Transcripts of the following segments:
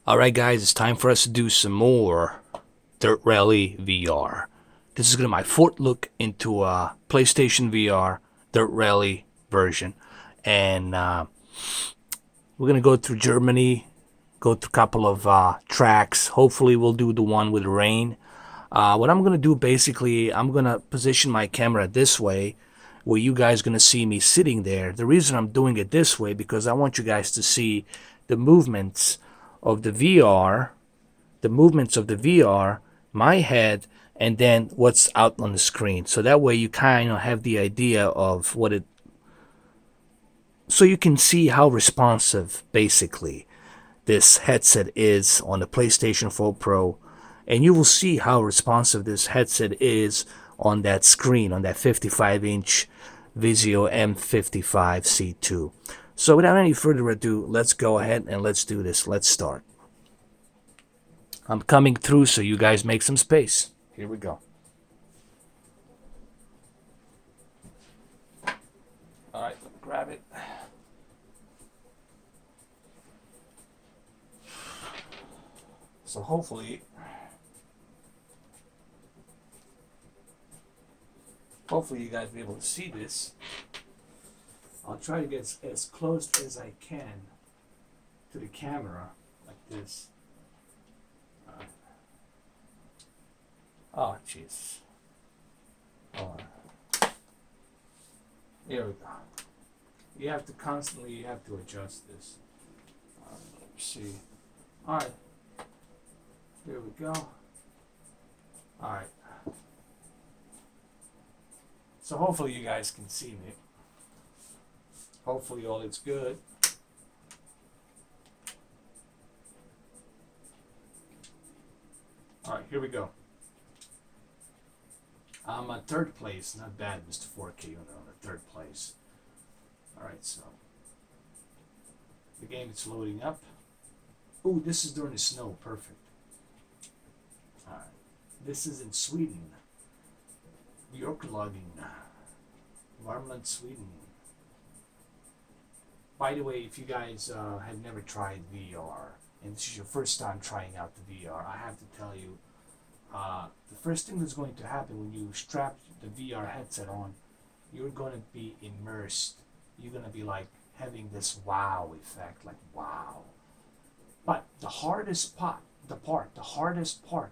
Alright guys, it's time for us to do some more Dirt Rally VR. This is going to be my fourth look into a PlayStation VR Dirt Rally version. And we're going to go through Germany, go through a couple of tracks. Hopefully we'll do the one with rain. What I'm going to do basically, I'm going to position my camera this way where you guys are going to see me sitting there. The reason I'm doing it this way because I want you guys to see the movements of the VR, my head, and then what's out on the screen. So that way you kind of have the idea of what it, so you can see how responsive basically this headset is on the PlayStation 4 Pro, and you will see how responsive this headset is on that screen, on that 55-inch Vizio M55C2. So without any further ado, let's go ahead and let's do this. Let's start. I'm coming through, so you guys make some space. Here we go. All right, let me grab it. So hopefully you guys will be able to see this. I'll try to get as close as I can to the camera, like this. Oh, jeez. Oh. There we go. You have to adjust this. Let's see. All right. There we go. All right. So hopefully you guys can see me. Hopefully all is good. All right, here we go. I'm at third place. Not bad, Mr. 4K. On the third place. All right, so the game is loading up. Ooh, this is during the snow. Perfect. All right, this is in Sweden. Björklagen, Värmland, Sweden. By the way, if you guys have never tried VR, and this is your first time trying out the VR, I have to tell you, the first thing that's going to happen when you strap the VR headset on, you're going to be immersed. You're going to be like having this wow effect, like wow. But the hardest part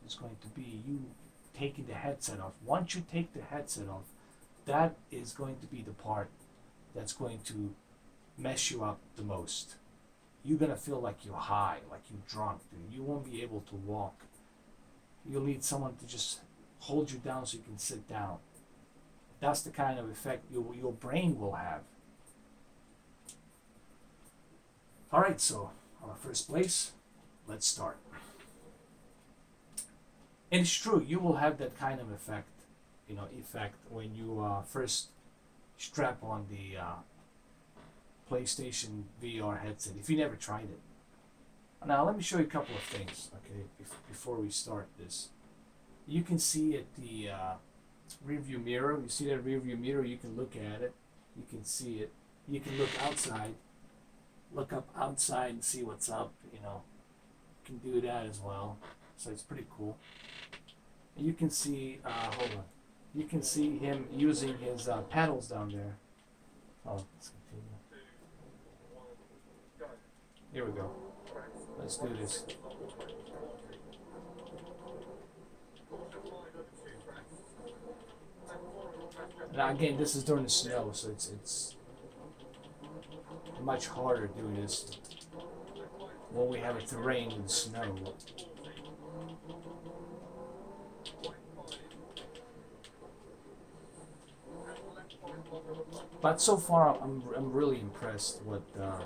is going to be you taking the headset off. Once you take the headset off, that is going to be the part that's going to mess you up the most. You're gonna feel like you're high, like you're drunk, dude. You won't be able to walk. You'll need someone to just hold you down so you can sit down. That's the kind of effect your brain will have. All right, so our first place, let's start. And it's true, you will have that kind of effect, when you first strap on the PlayStation VR headset, if you never tried it. Now, let me show you a couple of things, okay, before we start this. You can see at the rear view mirror, you see that rear view mirror, you can look at it, you can see it. You can look outside, look up outside and see what's up, You can do that as well. So it's pretty cool. You can see, hold on. You can see him using his paddles down there. Oh, let's continue. Here we go. Let's do this. Now again, this is during the snow, so it's much harder doing this when we have a terrain with snow. But so far, I'm really impressed what the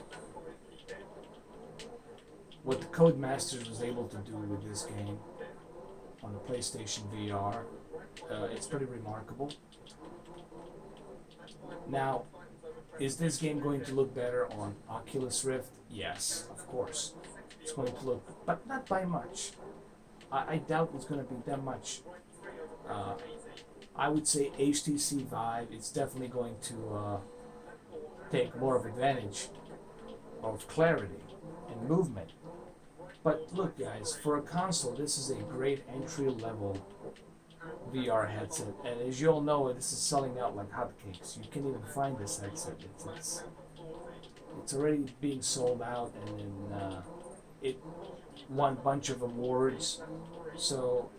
Codemasters was able to do with this game on the PlayStation VR. It's pretty remarkable. Now, is this game going to look better on Oculus Rift? Yes, of course. It's going to look, but not by much. I doubt it's going to be that much. I would say HTC Vive, it's definitely going to take more of advantage of clarity and movement. But look, guys, for a console, this is a great entry level VR headset, and as you all know, this is selling out like hotcakes. You can't even find this headset. It's already being sold out, and then it won a bunch of awards. So,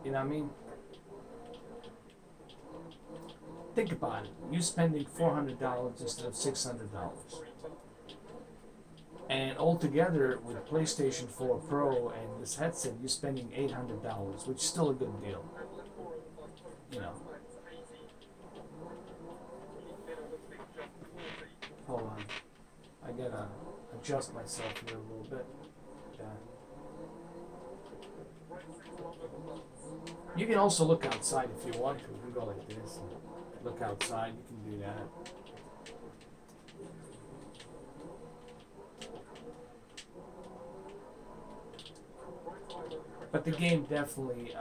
you know what I mean? Think about it. You spending $400 instead of $600. And altogether, with PlayStation 4 Pro and this headset, you're spending $800, which is still a good deal. You know. Hold on. I gotta adjust myself here a little bit. Yeah. You can also look outside if you want to. You can go like this and look outside. You can do that. But the game definitely,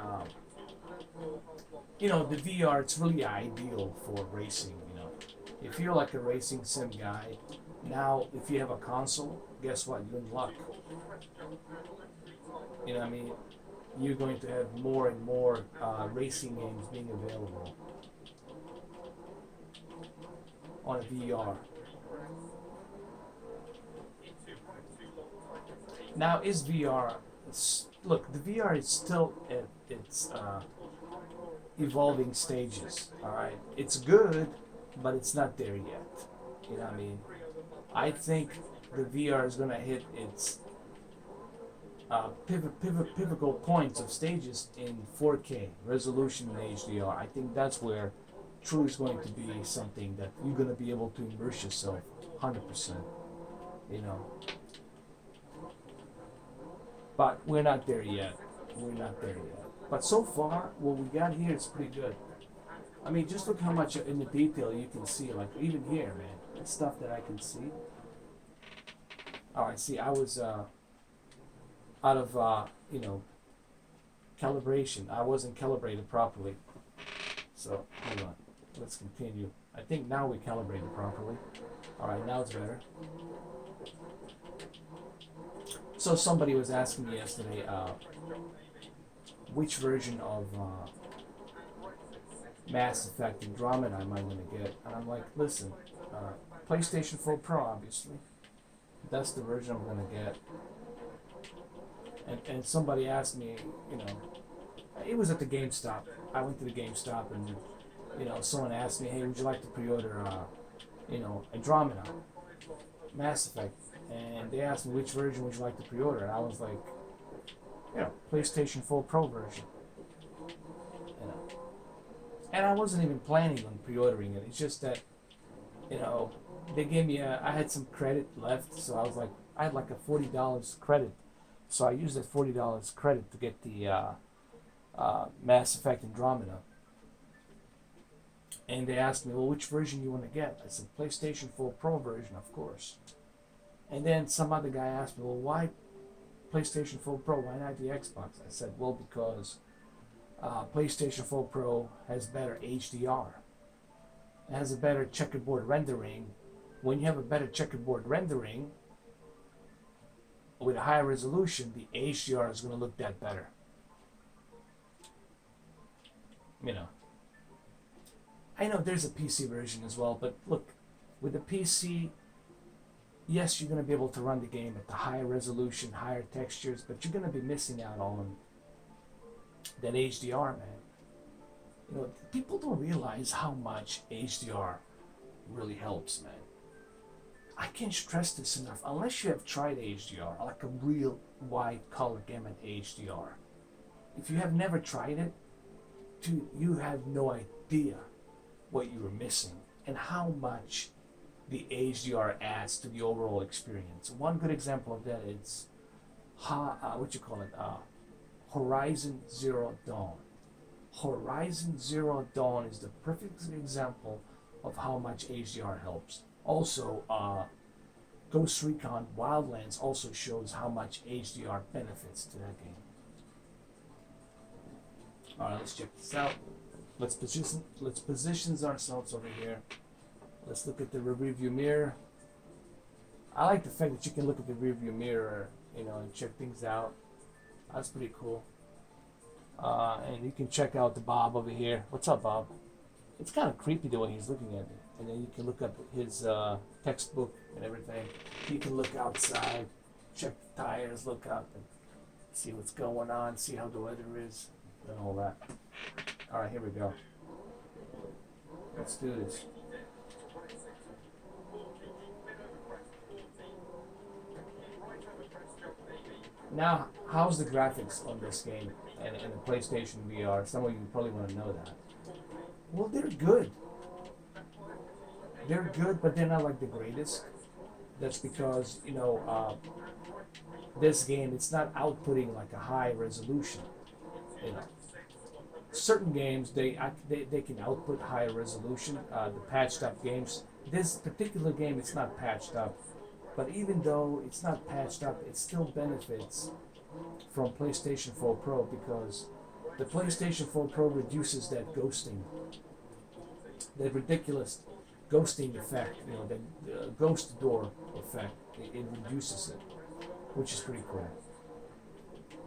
the VR, it's really ideal for racing, If you're like a racing sim guy, now if you have a console, guess what? You're in luck. You know what I mean? You're going to have more and more racing games being available on a VR. Now, is VR... Look, the VR is still at its evolving stages. All right, it's good, but it's not there yet. You know what I mean? I think the VR is going to hit its pivotal points of stages in 4K resolution in HDR. I think that's where truly is going to be something that you're going to be able to immerse yourself 100%. You know. But we're not there yet. We're not there yet. But so far, what we got here is pretty good. I mean, just look how much in the detail you can see. Like, even here, man. It's stuff that I can see. Oh, I see. I was out of, calibration. I wasn't calibrated properly. So, hold on. Let's continue. I think now we calibrated properly. All right, now it's better. So somebody was asking me yesterday which version of Mass Effect Andromeda am I going to get, and I'm like, listen, PlayStation 4 Pro, obviously. That's the version I'm going to get. And somebody asked me, it was at the GameStop. I went to the GameStop, and someone asked me, hey, would you like to pre-order, Andromeda, Mass Effect? And they asked me which version would you like to pre-order, and I was like, PlayStation 4 Pro version. And I wasn't even planning on pre-ordering it. It's just that, they gave me I had some credit left, so I was like, I had like a $40 credit, so I used that $40 credit to get the Mass Effect Andromeda. And they asked me, well, which version you want to get? I said, PlayStation 4 Pro version, of course. And then some other guy asked me, well, why PlayStation 4 Pro? Why not the Xbox? I said, well, because PlayStation 4 Pro has better HDR. It has a better checkerboard rendering. When you have a better checkerboard rendering with a higher resolution, the HDR is going to look that better. I know there's a PC version as well, but look, with the PC, yes, you're going to be able to run the game at the higher resolution, higher textures, but you're going to be missing out on that HDR, man. People don't realize how much HDR really helps, man. I can't stress this enough. Unless you have tried HDR, like a real wide color gamut HDR. If you have never tried it, dude, you have no idea what you were missing and how much the HDR adds to the overall experience. One good example of that is Horizon Zero Dawn. Horizon Zero Dawn is the perfect example of how much HDR helps. Also, Ghost Recon Wildlands also shows how much HDR benefits to that game. All right, let's check this out. Let's position ourselves over here. Let's look at the rearview mirror. I like the fact that you can look at the rearview mirror and check things out. That's pretty cool. And you can check out the Bob over here. What's up, Bob? It's kind of creepy the way he's looking at me. And then you can look up his textbook and everything. You can look outside, check the tires, look up, and see what's going on, see how the weather is, and all that. All right, here we go. Let's do this. Now, how's the graphics on this game and the PlayStation VR? Some of you probably want to know that. Well, they're good. They're good, but they're not like the greatest. That's because this game it's not outputting like a high resolution. You know, certain games they can output higher resolution. The patched up games. This particular game it's not patched up, but even though it's not patched up, it still benefits from PlayStation 4 Pro because the PlayStation 4 Pro reduces that ghosting, that ridiculous ghosting effect, the ghost door effect. It reduces it, which is pretty cool.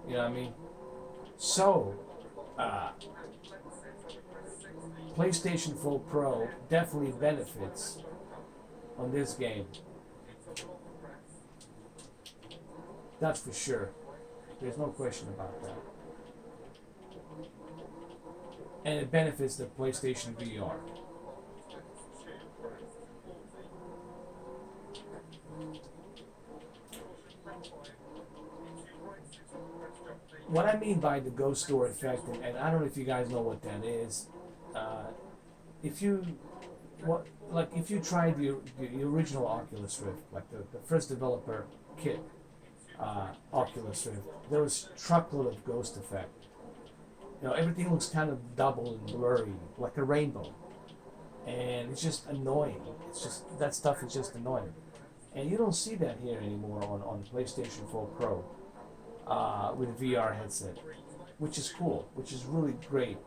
You know what I mean? So, PlayStation 4 Pro definitely benefits on this game. That's for sure. There's no question about that. And it benefits the PlayStation VR. What I mean by the ghost door effect, and I don't know if you guys know what that is. If you if you tried the original Oculus Rift, like the first developer kit, Oculus Rift, there was truckload of ghost effect. Everything looks kind of double and blurry, like a rainbow, and it's just annoying. It's just that stuff is just annoying, and you don't see that here anymore on PlayStation 4 Pro with a VR headset, which is cool, which is really great.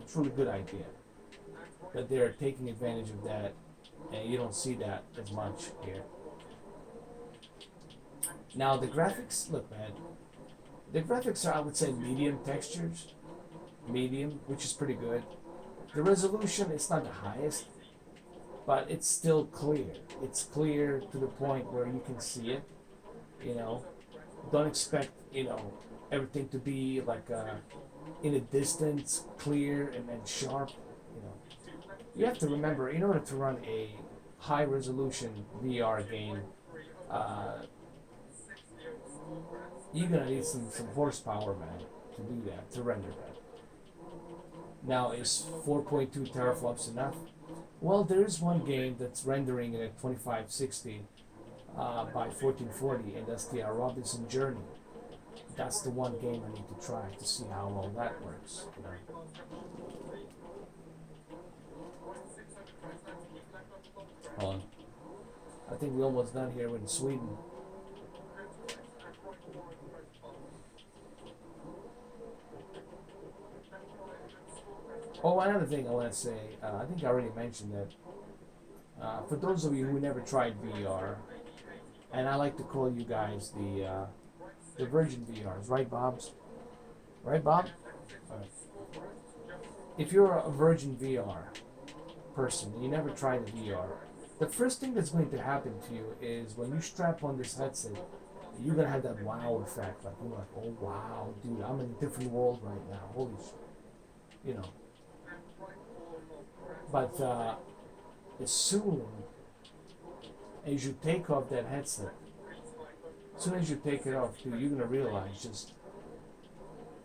It's a really good idea that they're taking advantage of that, and you don't see that as much here. Now the graphics, look, man, the graphics are, I would say, medium textures, medium, which is pretty good. The resolution, it's not the highest, but it's still clear. It's clear to the point where you can see it. Don't expect everything to be like in a distance, clear and sharp. You have to remember, in order to run a high resolution VR game, you're gonna need some horsepower, man, to do that, to render that. Now, is 4.2 teraflops enough? Well, there is one game that's rendering it at 2560 by 1440, and that's the Robinson Journey. That's the one game I need to try to see how well that works. Hold on. I think we're almost done here in Sweden. Oh, another thing I want to say, I think I already mentioned that. For those of you who never tried VR, and I like to call you guys the virgin VRs, right, Bobs? Right, Bob? Right. If you're a virgin VR person and you never tried the VR, the first thing that's going to happen to you is when you strap on this headset, you're gonna have that wow effect. Like you're like, oh wow, dude, I'm in a different world right now. Holy shit, But as soon as you take off that headset, as soon as you take it off, dude, you're gonna realize just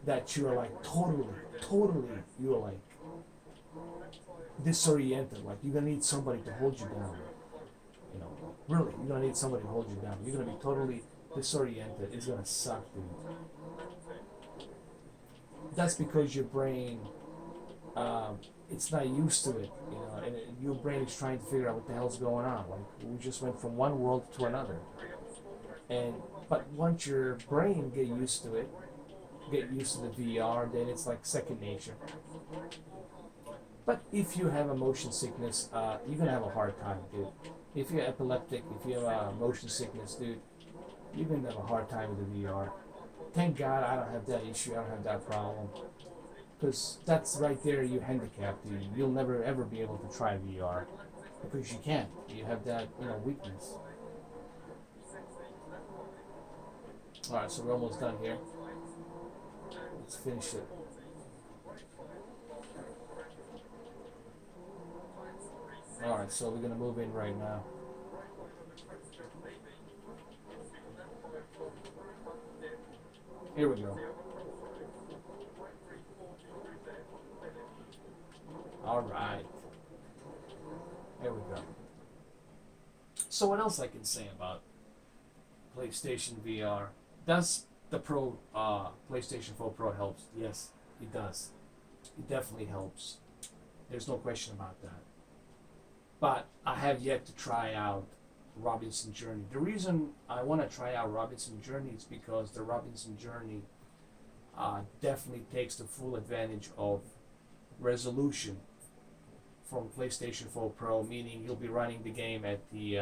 that you're like totally, you're like disoriented. Like you're gonna need somebody to hold you down. Really, you're gonna need somebody to hold you down. You're gonna be totally disoriented. It's gonna suck, dude. That's because your brain, it's not used to it, and your brain is trying to figure out what the hell's going on. Like we just went from one world to another, but once your brain get used to it, get used to the VR, then it's like second nature. But if you have a motion sickness, you're gonna have a hard time, dude. If you're epileptic, if you have a motion sickness, dude, you're gonna have a hard time with the VR. Thank God I don't have that issue. I don't have that problem. Because that's right there, you handicapped you. You'll never ever be able to try VR because you can't. You have that, weakness. All right, so we're almost done here. Let's finish it. All right, so we're gonna move in right now. Here we go. All right, here we go. So what else I can say about PlayStation VR? Does the PlayStation 4 Pro helps? Yes, it does. It definitely helps. There's no question about that. But I have yet to try out Robinson Journey. The reason I want to try out Robinson Journey is because the Robinson Journey definitely takes the full advantage of resolution from PlayStation 4 Pro, meaning you'll be running the game at the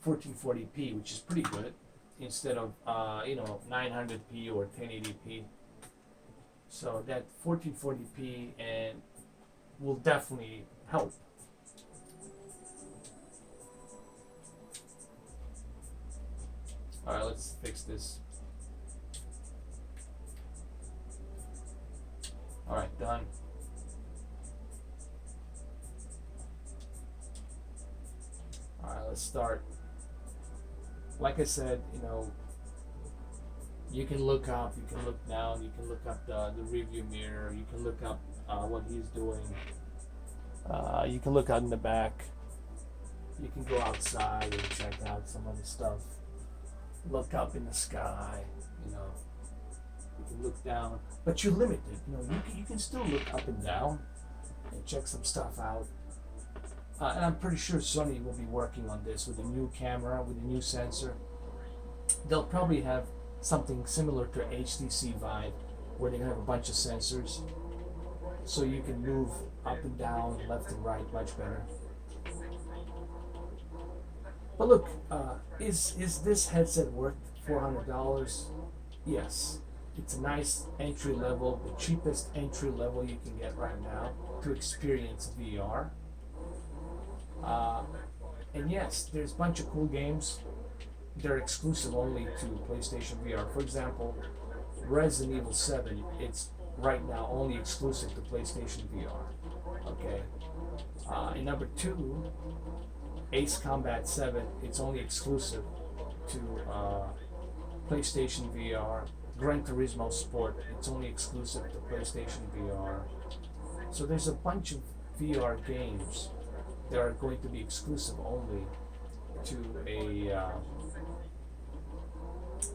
1440p, which is pretty good, instead of 900p or 1080p. So that 1440p and will definitely help. All right, let's fix this. All right, done. All right, let's start. Like I said, you can look up, you can look down, you can look up the review mirror, you can look up what he's doing. You can look out in the back. You can go outside and check out some of the stuff. Look up in the sky, you can look down, but you're limited. You can still look up and down and check some stuff out. And I'm pretty sure Sony will be working on this with a new camera, with a new sensor. They'll probably have something similar to HTC Vive, where they have a bunch of sensors, so you can move up and down, left and right much better. But look, is this headset worth $400? Yes. It's a nice entry level, the cheapest entry level you can get right now to experience VR. And yes, there's a bunch of cool games. They're exclusive only to PlayStation VR. For example, Resident Evil 7, it's right now only exclusive to PlayStation VR. Okay. And number 2, Ace Combat 7, it's only exclusive to PlayStation VR. Gran Turismo Sport, it's only exclusive to PlayStation VR. So there's a bunch of VR games that are going to be exclusive only to a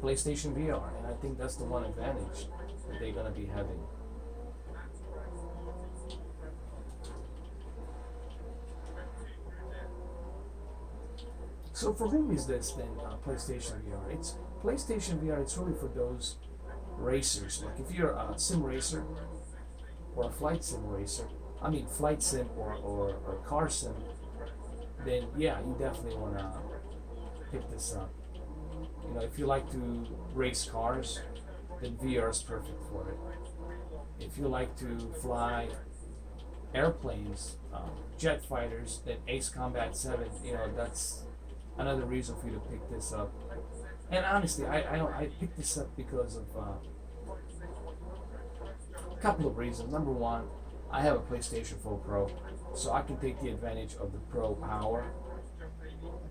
PlayStation VR, and I think that's the one advantage that they're going to be having. So for whom is this then, PlayStation VR? It's PlayStation VR. It's really for those racers. Like if you're a sim racer or a flight sim racer, flight sim or car sim, then yeah, you definitely want to pick this up. If you like to race cars, then VR is perfect for it. If you like to fly airplanes, jet fighters, then Ace Combat 7, that's another reason for you to pick this up. And honestly, I picked this up because of a couple of reasons. Number one, I have a PlayStation 4 Pro, so I can take the advantage of the Pro power.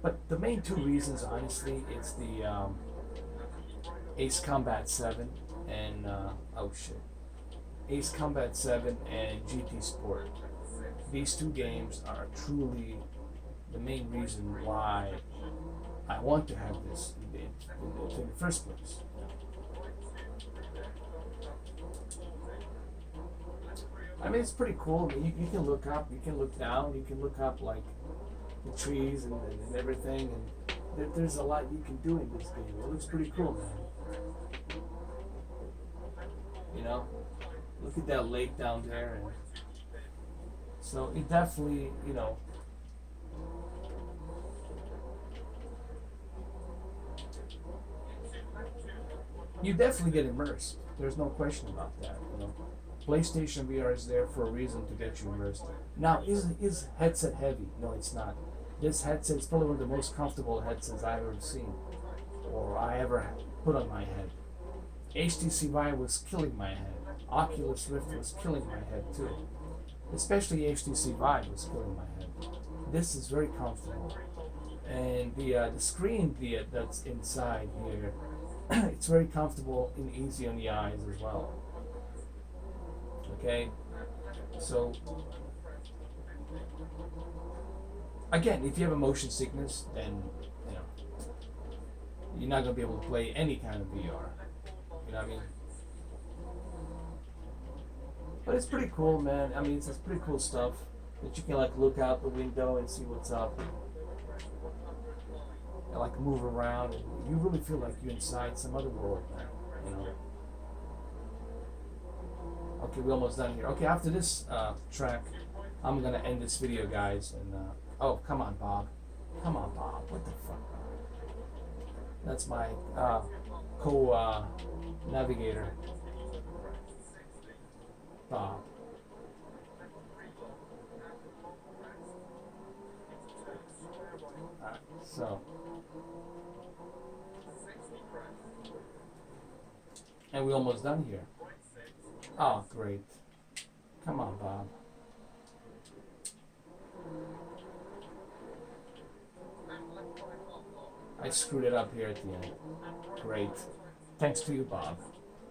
But the main two reasons, honestly, it's the Ace Combat 7 and Ace Combat 7 and GT Sport. These two games are truly the main reason why I want to have this in the first place. It's pretty cool. You can look up, you can look down, you can look up like the trees and everything, and there's a lot you can do in this game. It looks pretty cool, man. Look at that lake down there, and so it definitely, you definitely get immersed. There's no question about that. PlayStation VR is there for a reason to get you immersed. Now, is headset heavy? No, it's not. This headset is probably one of the most comfortable headsets I've ever seen, or I ever put on my head. HTC Vive was killing my head. Oculus Rift was killing my head too. Especially HTC Vive was killing my head. This is very comfortable, and the screen that's inside here, it's very comfortable and easy on the eyes as well. Okay, so again, if you have a motion sickness, then you know you're not gonna be able to play any kind of VR. You know what I mean? But it's pretty cool, man. I mean, it's pretty cool stuff that you can like look out the window and see what's up, and like move around, and you really feel like you're inside some other world, man. You know. Okay, we're almost done here. Okay, after this track, I'm gonna end this video, guys. And oh, come on, Bob. Come on, Bob. What the fuck? That's my co-navigator, Bob. Alright, so. And we're almost done here. Oh, great. Come on, Bob. I screwed it up here at the end. Great. Thanks to you, Bob.